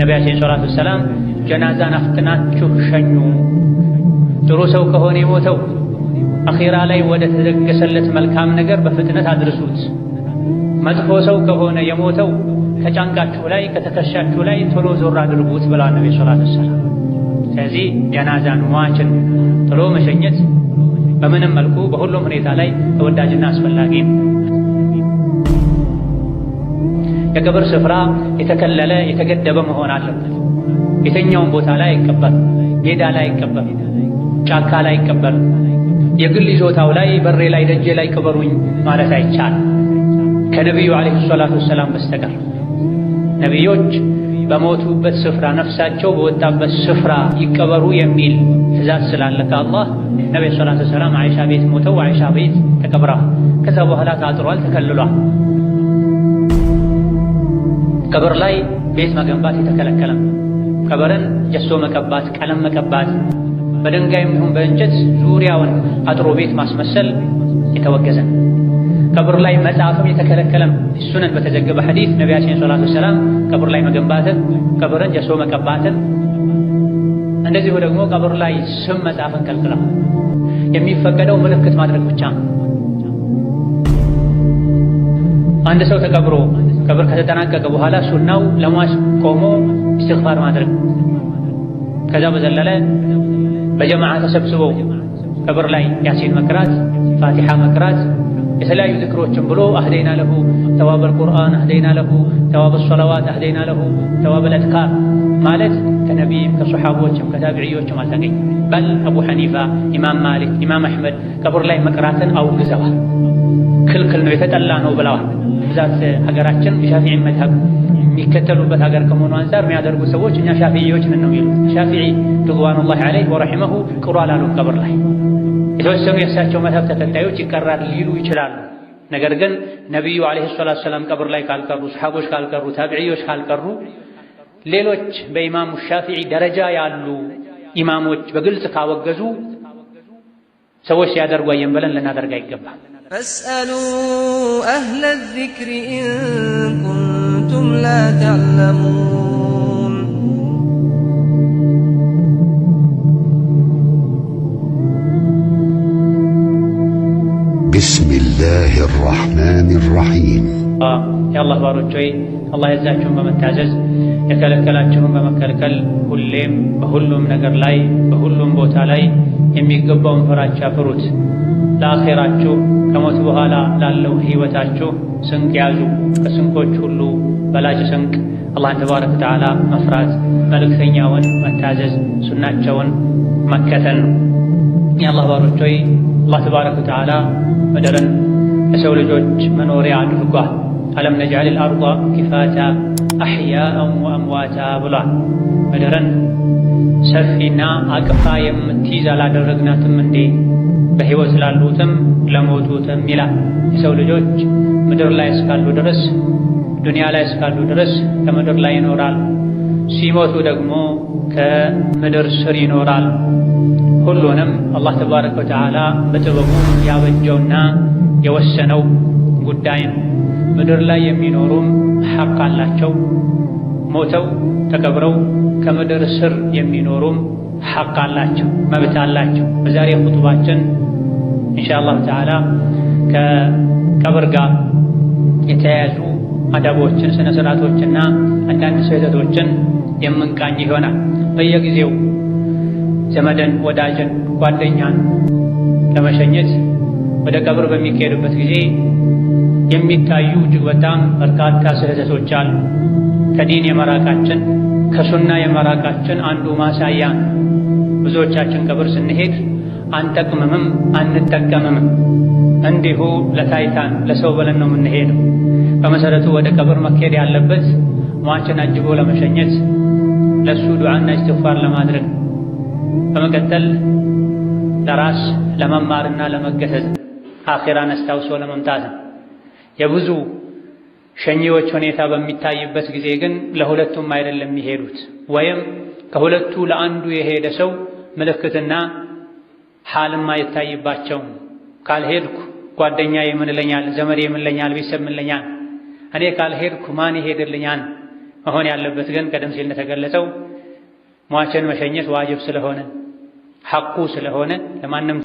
ነቢያችን ሰለላሁ ዐለይሂ ወሰለም ጀናዛን አፍጥናችሁ ሸኙ። ጥሩ ሰው ከሆነ የሞተው አኺራ ላይ ወደ ተደገሰለት መልካም ነገር በፍጥነት አድርሱት። መጥፎ ሰው ከሆነ የሞተው ከጫንቃችሁ ላይ ከትከሻችሁ ላይ ቶሎ ዞር አድርጉት ብለዋል ነብዩ ሰለላሁ ዐለይሂ ወሰለም። ስለዚህ ጀናዛን ሟችን ቶሎ መሸኘት በምንም መልኩ በሁሉም ሁኔታ ላይ ተወዳጅና አስፈላጊ ነው። የቀብር ስፍራ የተከለለ የተገደበ መሆን አለበት። የትኛውም ቦታ ላይ አይቀበር፣ ሜዳ ላይ አይቀበር፣ ጫካ ላይ አይቀበር። የግል ይዞታው ላይ በሬ ላይ ደጄ ላይ ቅበሩኝ ማለት አይቻልም ከነቢዩ ዓለይሂ ሰላቱ ወሰላም በስተቀር። ነቢዮች በሞቱበት ስፍራ ነፍሳቸው በወጣበት ስፍራ ይቀበሩ የሚል ትእዛዝ ስላለ ከአላህ ነብዩ ሰለላሁ ዐለይሂ ወሰለም አይሻ ቤት ሞተው አይሻ ቤት ተቀብረዋል። ከዛ በኋላ ታጥሯል፣ ተከልሏል። ቀብር ላይ ቤት መገንባት የተከለከለ፣ ቀብርን ጀሶ መቀባት፣ ቀለም መቀባት፣ በድንጋይም ይሁን በእንጨት ዙሪያውን አጥሮ ቤት ማስመሰል የተወገዘ። ቀብር ላይ መጻፍም የተከለከለ። ሱነን በተዘገበ ሐዲስ ነቢያችን ሰለላሁ ዐለይሂ ወሰለም ቀብር ላይ መገንባትን፣ ቀብርን ጀሶ መቀባትን፣ እንደዚሁ ደግሞ ቀብር ላይ ስም መጻፍን ከልክለው። የሚፈቀደው ምልክት ማድረግ ብቻ ነው። አንድ ሰው ተቀብሮ ቀብር ከተጠናቀቀ በኋላ ሱናው ለሟች ቆሞ ኢስቲግፋር ማድረግ፣ ከዛ በዘለለ በጀማዓ ተሰብስበው ቀብር ላይ ያሲን መቅራት፣ ፋቲሓ መቅራት፣ የተለያዩ ዝክሮችን ብሎ አህደይና ለሁ ተዋበል ቁርአን፣ አህደይና ለሁ ተዋበል ሰለዋት፣ አህደይና ለሁ ተዋበል አዝካር ማለት ከነቢይም ከሰሓቦችም ከታቢዕዮችም አልተገኘም። በል አቡ ሐኒፋ፣ ኢማም ማሊክ፣ ኢማም አሕመድ ቀብር ላይ መቅራትን አውግዘዋል። ክልክል ነው፣ የተጠላ ነው ብለዋል። ብዛት ሀገራችን የሻፊዒ መዝሀብ የሚከተሉበት ሀገር ከመሆኑ አንፃር የሚያደርጉ ሰዎች እኛ ሻፊዒዎች ነን ነው የሚሉት። ሻፊዒ ሪድዋኑላሂ ዐለይሂ ወረሒመሁ ቅሩ አላሉም ቀብር ላይ። የተወሰኑ የእሳቸው መዝሀብ ተከታዮች ይቀራል ሊሉ ይችላሉ። ነገር ግን ነቢዩ ዐለይሂ ሰላቱ ወሰላም ቀብር ላይ ካልቀሩ፣ ሰሓቦች ካልቀሩ፣ ታቢዕዮች ካልቀሩ፣ ሌሎች በኢማሙ ሻፊዒ ደረጃ ያሉ ኢማሞች በግልጽ ካወገዙ ሰዎች ሲያደርጉ አየን ብለን ልናደርግ አይገባም። فاسألوا أهل الذكر إن كنتم لا تعلمون بسم الله الرحمن الرحيم يا الله ባሮች ሆይ አላህ ያዛችሁን በመታዘዝ የከለከላችሁን በመከልከል ሁሌም በሁሉም ነገር ላይ በሁሉም ቦታ ላይ የሚገባውን ፍራቻ ፍሩት። ለአኼራችሁ ከሞት በኋላ ላለው ህይወታችሁ ስንቅ ያዙ። ከስንቆች ሁሉ በላጭ ስንቅ አላህን ተባረከ ወተዓላ መፍራት፣ መልእክተኛውን መታዘዝ፣ ሱናቸውን መከተል ነው። የአላህ ባሮች ሆይ አላህ ተባረከ ወተዓላ ምድርን ለሰው ልጆች መኖሪያ አድርጓል። አለም ነጅዐሊል አርዳ ኪፋታ አሕያአን ወአምዋታ ብሏል። ምድርን ሰፊና አቅፋ የምትይዝ አላደረግናትም እንዴ በህይወት ላሉትም ለሞቱትም ይላል። የሰው ልጆች ምድር ላይ እስካሉ ድረስ ዱንያ ላይ እስካሉ ድረስ ከምድር ላይ ይኖራል። ሲሞቱ ደግሞ ከምድር ስር ይኖራል። ሁሉንም አላህ ተባረከ ወተዓላ በጥበቡ ያበጀውና የወሰነው ጉዳይ ነው። ምድር ላይ የሚኖሩም ሐቅ አላቸው። ሞተው ተቀብረው ከምድር ስር የሚኖሩም ሐቅ አላቸው፣ መብት አላቸው። በዛሬ ኹጥባችን ኢንሻአላህ ተዓላ ከቀብር ጋር የተያያዙ አዳቦችን፣ ስነ ስርዓቶችና አንዳንድ ስህተቶችን የምንቃኝ ይሆናል። በየጊዜው ዘመድን፣ ወዳጅን፣ ጓደኛን ለመሸኘት ወደ ቀብር በሚካሄዱበት ጊዜ የሚታዩ እጅግ በጣም በርካታ ስህተቶች አሉ። ከዲን የመራቃችን ከሱና የመራቃችን አንዱ ማሳያ ብዙዎቻችን ቀብር ስንሄድ አንጠቅምምም አንጠቀምምም፣ እንዲሁ ለታይታን ለሰው ብለን ነው የምንሄደው። በመሰረቱ ወደ ቀብር መካሄድ ያለበት ሟችን አጅቦ ለመሸኘት ለሱ ዱዓና ኢስቲግፋር ለማድረግ፣ በመቀጠል ለራስ ለመማርና ለመገሰጽ አኺራን አስታውሶ ለመምጣት ነው። የብዙ ሸኚዎች ሁኔታ በሚታይበት ጊዜ ግን ለሁለቱም አይደለም የሚሄዱት፣ ወይም ከሁለቱ ለአንዱ የሄደ ሰው ምልክትና ሓልም አይታይባቸውም። ካልሄድኩ ጓደኛዬ ምን ይለኛል፣ ዘመዴ ምን ይለኛል፣ ቤተሰብ ምን ይለኛል፣ እኔ ካልሄድኩ ማን ይሄድልኛል መሆን ያለበት ግን ቀደም ሲል እንደተገለጸው ሟችን መሸኘት ዋጅብ ስለሆነ ሐቁ ስለሆነ ለማንም